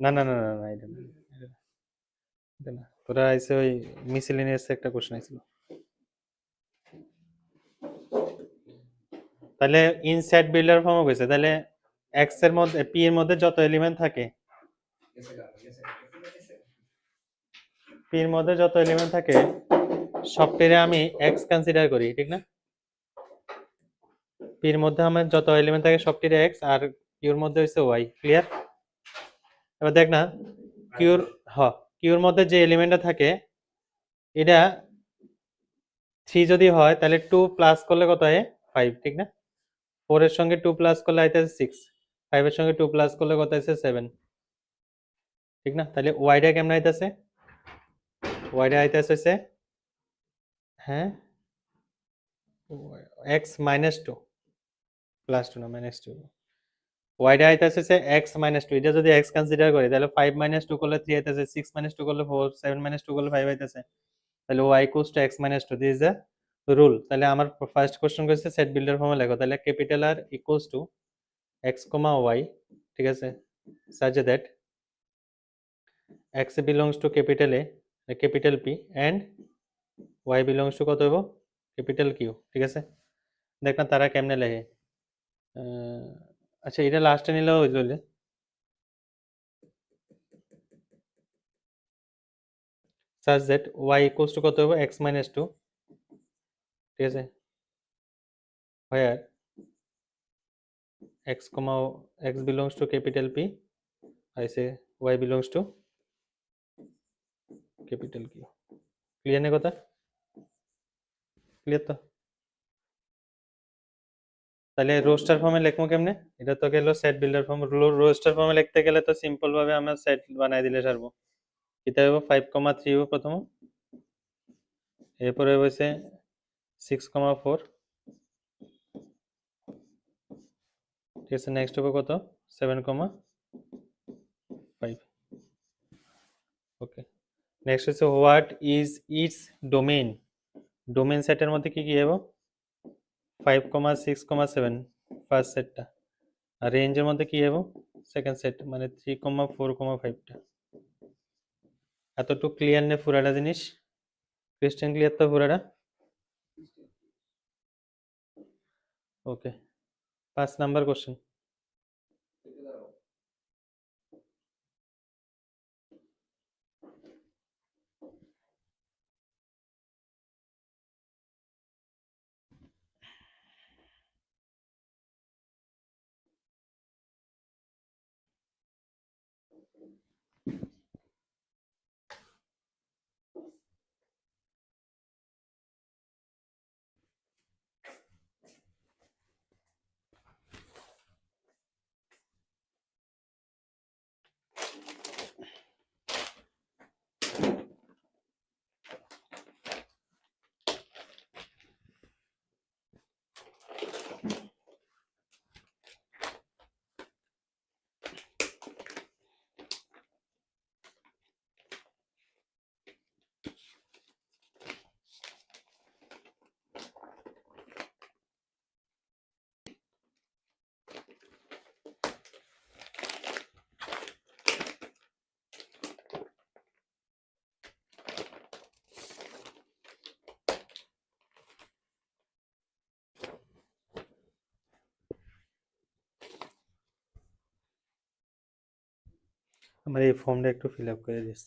না না না না না, এটা না, এটা না। তোরা আইসে ওই মিসেলেনিয়াস একটা কোশ্চেন আইছিল। তাহলে ইনসাইড বিল্ডার ফর্ম কইছে, তাহলে এক্স এর মধ্যে পি এর মধ্যে যত এলিমেন্ট থাকে, পি এর মধ্যে যত এলিমেন্ট থাকে সবটিরে আমি এক্স কনসিডার করি, ঠিক না? পি এর মধ্যে আমার যত এলিমেন্ট থাকে সবটিরে এক্স, আর কিউর মধ্যে হইছে ওয়াই। ক্লিয়ার? এবার দেখ না, কিউর হ কিউর মধ্যে যে এলিমেন্টটা থাকে এটা 3 যদি হয় তাহলে 2 প্লাস করলে কত হয়? 5, ঠিক না? 4 এর সঙ্গে 2 প্লাস করলে আইতেছে 6, 5 এর সঙ্গে 2 প্লাস করলে কত হইছে? 7, ঠিক না? তাহলে ওয়াইটা কেমন আইতেছে? ওয়াইটা আইতেছে হইছে, হ্যাঁ, x minus two, plus two না মাইনাস টু। ওয়াইটা আইতেছে হচ্ছে এক্স মাইনাস টু, এটা যদি এক্স কনসিডার করি তাহলে 5 মাইনাস টু করলে 3 আইতেছে, 6 মাইনাস টু করলে 4, 7 মাইনাস টু করলে 5 আইতেছে। তাহলে y equals to x minus two, this is the rule. তাহলে আমার ফার্স্ট কোশ্চেন কইছে সেট বিল্ডার ফর্মে লেখো, তাহলে capital R equals to x comma y, ঠিক আছে, such that x belongs to capital A, capital P and y belongs to কত হইব? ক্যাপিটাল কিউ, ঠিক আছে? দেখ না তারা কেমনে লেখে। আচ্ছা এটা লাস্টে নিলেও হইল, such that y equals to কত হইব? x minus 2, ঠিক আছে, where x comma x belongs to capital P, I say y belongs to capital Q. Clear না কথা? ক্লিয়ার তো? তাহলে রোস্টার ফর্মে লিখবো কেমনে? এটা তো গেল সেট বিল্ডার ফর্ম। রোস্টার ফর্মে লিখতে গেলে তো সিম্পল ভাবে আমরা সেট বানাই দিলে সারবো। এটা হইব 5,3 হইব প্রথম, এরপরে হইছে 6,4, ঠিক আছে, নেক্সট হবে কত? 7,5, ওকে। নেক্সট হচ্ছে what is it's domain. Domain সেটের মধ্যে কি কি হইব? 5,6,7 ফার্স্ট সেটটা, আর রেঞ্জের মধ্যে কি হইব? সেকেন্ড সেট, মানে 3,4,5টা। এতটুকু ক্লিয়ার নে পুরাটা জিনিস? ক্রিস্টিয়ান ক্লিয়ার তো পুরাটা? ওকে, 5 নাম্বার কোশ্চেন। আমার এই ফর্মটা একটু ফিল আপ করে দিস।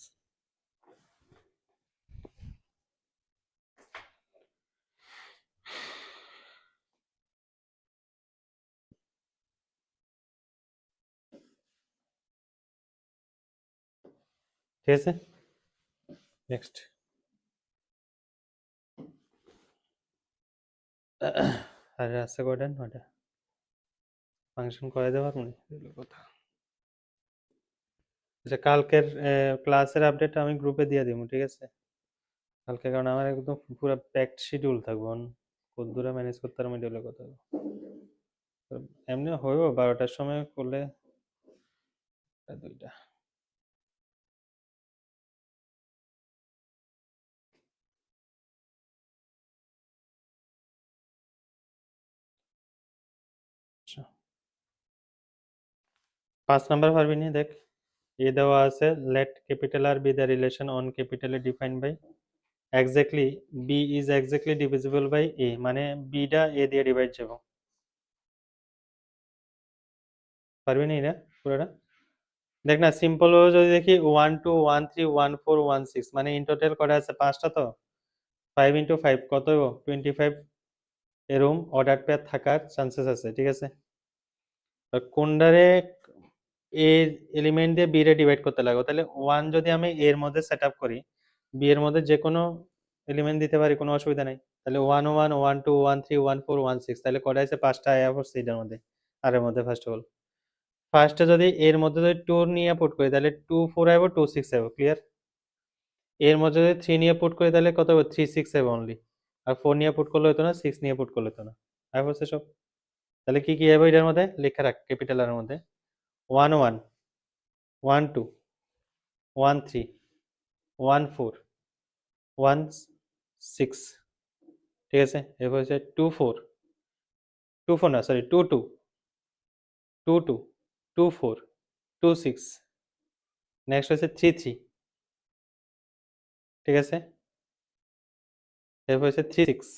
ঠিক আছে, নেক্সট। আর আছে কয়টা? 9টা। ফাংশন করে দেওয়ার মনে কথা। আচ্ছা কালকের ক্লাসের আপডেট আমি গ্রুপে দিয়ে দিব, ঠিক আছে? কালকে কারণ আমার একদম পুরো প্যাকড শিডিউল থাকবো, কদ্দুরা ম্যানেজ করতে আর মিডিয়ালের কথা। এমনি হইব 12টার সময় করলে 2টা। আচ্ছা 5 নাম্বার পারবি নি? দেখ এ দেওয়া আছে let capital R be the relation on capital A defined by exactly B is exactly divisible by A, মানে B টা A দিয়ে ডিভাইড যাব, পারবি না এটা পুরোটা? দেখ না, সিম্পল ভাবে যদি দেখি 1 2 1 3 1 4 1 6, মানে ইন টোটাল কটা আছে? 5টা। তো 5 ইন্টু 5 কত হইব? 25 এরকম অর্ডার পেয়ার থাকার চান্সেস আছে, ঠিক আছে? কোনটারে এর এলিমেন্ট দিয়ে বি রে ডিভাইড করতে লাগবে, তাহলে 1 যদি আমি এর মধ্যে সেট আপ করি, বি এর মধ্যে যে কোনো এলিমেন্ট দিতে পারি, কোনো অসুবিধা নেই। তাহলে 1 1 1 2 1 3 1 4 1 6, তাহলে কটা আছে? 5টা আয়া পড়ছে এটার মধ্যে, আর এর মধ্যে ফার্স্ট অফ অল ফার্স্টে যদি এর মধ্যে যদি 2 নিয়ে পুট করি তাহলে 2 4 আইব, 2 6 আইব, ক্লিয়ার? এর মধ্যে যদি 3 নিয়ে পুট করি তাহলে কত হবে? 3 6 আইব অনলি। আর 4 নিয়ে পুট করলে হতো না, 6 নিয়ে পুট করলে হতো না। আইব হচ্ছে সব। তাহলে কি কি আইব এটার মধ্যে? লেখা রাখ ক্যাপিটাল আর মধ্যে 1 1 1 2 1 3 1 4 1 6, ঠিক আছে? এরপর হচ্ছে 2 4 2 4 না, সরি 2 2 2 2 2 4 2 6, নেক্সট হচ্ছে 3 3, ঠিক আছে? এরপর হচ্ছে 3 6,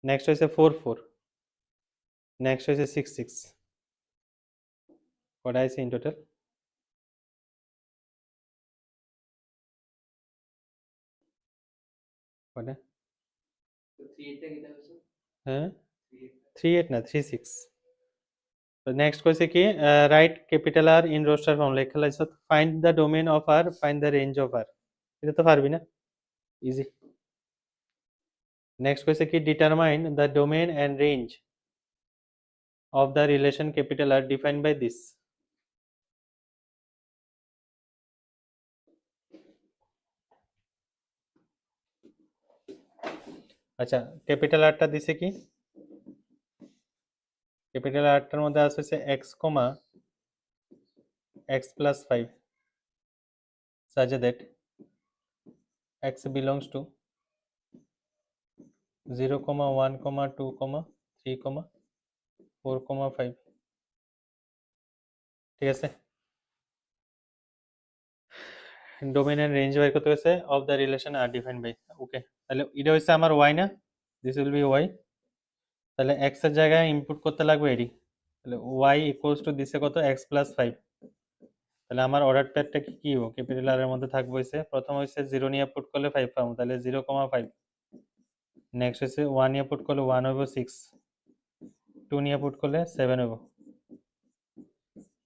নেক্সট হচ্ছে 4 4, নেক্সট হচ্ছে 6 6। কটা আছে ইন টোটাল? কটা? হ্যাঁ 3 8 না 3 6। তো নেক্সট কইছে কি, write capital R in roster form, লেখা লাইছে find the domain of R, find the range of R. এটা তো পারবি না, ইজি। নেক্সট কইছে কি, determine the domain and range of the relation capital R defined by this. আচ্ছা, capital আরটা দিছে কি? ক্যাপিটাল আরটার মধ্যে আছে হচ্ছে x, x plus 5 such that x belongs to 0, 1, 2, 3, 4, 5, ঠিক আছে? ডোমেইন এন্ড রেঞ্জ বের করতে হয়েছে of the relation R defined by, okay. তাহলে এটা হচ্ছে আমার y না, দিস উইল বি y। তাহলে x এর জায়গায় ইনপুট করতে লাগবে এডি, তাহলে y ইকুয়ালস টু দিছে কত? x plus 5। তাহলে আমার অর্ডার প্যাডটা কি কি হবে? ক্যাপিটাল আর এর মধ্যে থাকবে হইছে, প্রথম হইছে 0 নিয়ে পুট করলে 5 পাবো, তাহলে 0, 5। নেক্সট হইছে 1 নিয়ে পুট করলে 1 হইব 6, 2 নিয়ে পুট করলে 7 হইব,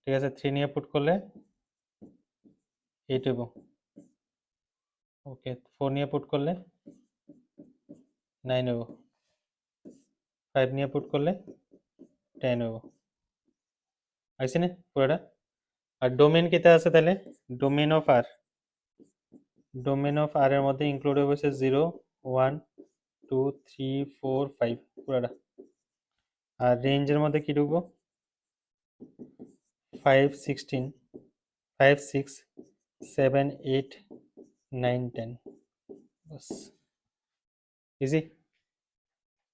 ঠিক আছে? 3 নিয়ে পুট করলে 8 হইব, ওকে। 4 নিয়ে পুট করলে 9 হইব, 5 নিয়ে পুট করলে 10 হইব। আইছে না পুরোটা? আর ডোমেইন কেতে আছে তাহলে? Domain of R, domain of R এর মধ্যে ইনক্লুড হইছে 0 1 2 3 4 5 পুরোটা। আর রেঞ্জের মধ্যে কি ঢুকবো? 5 16 5 6 7 8 9 10, বাস, ইজি।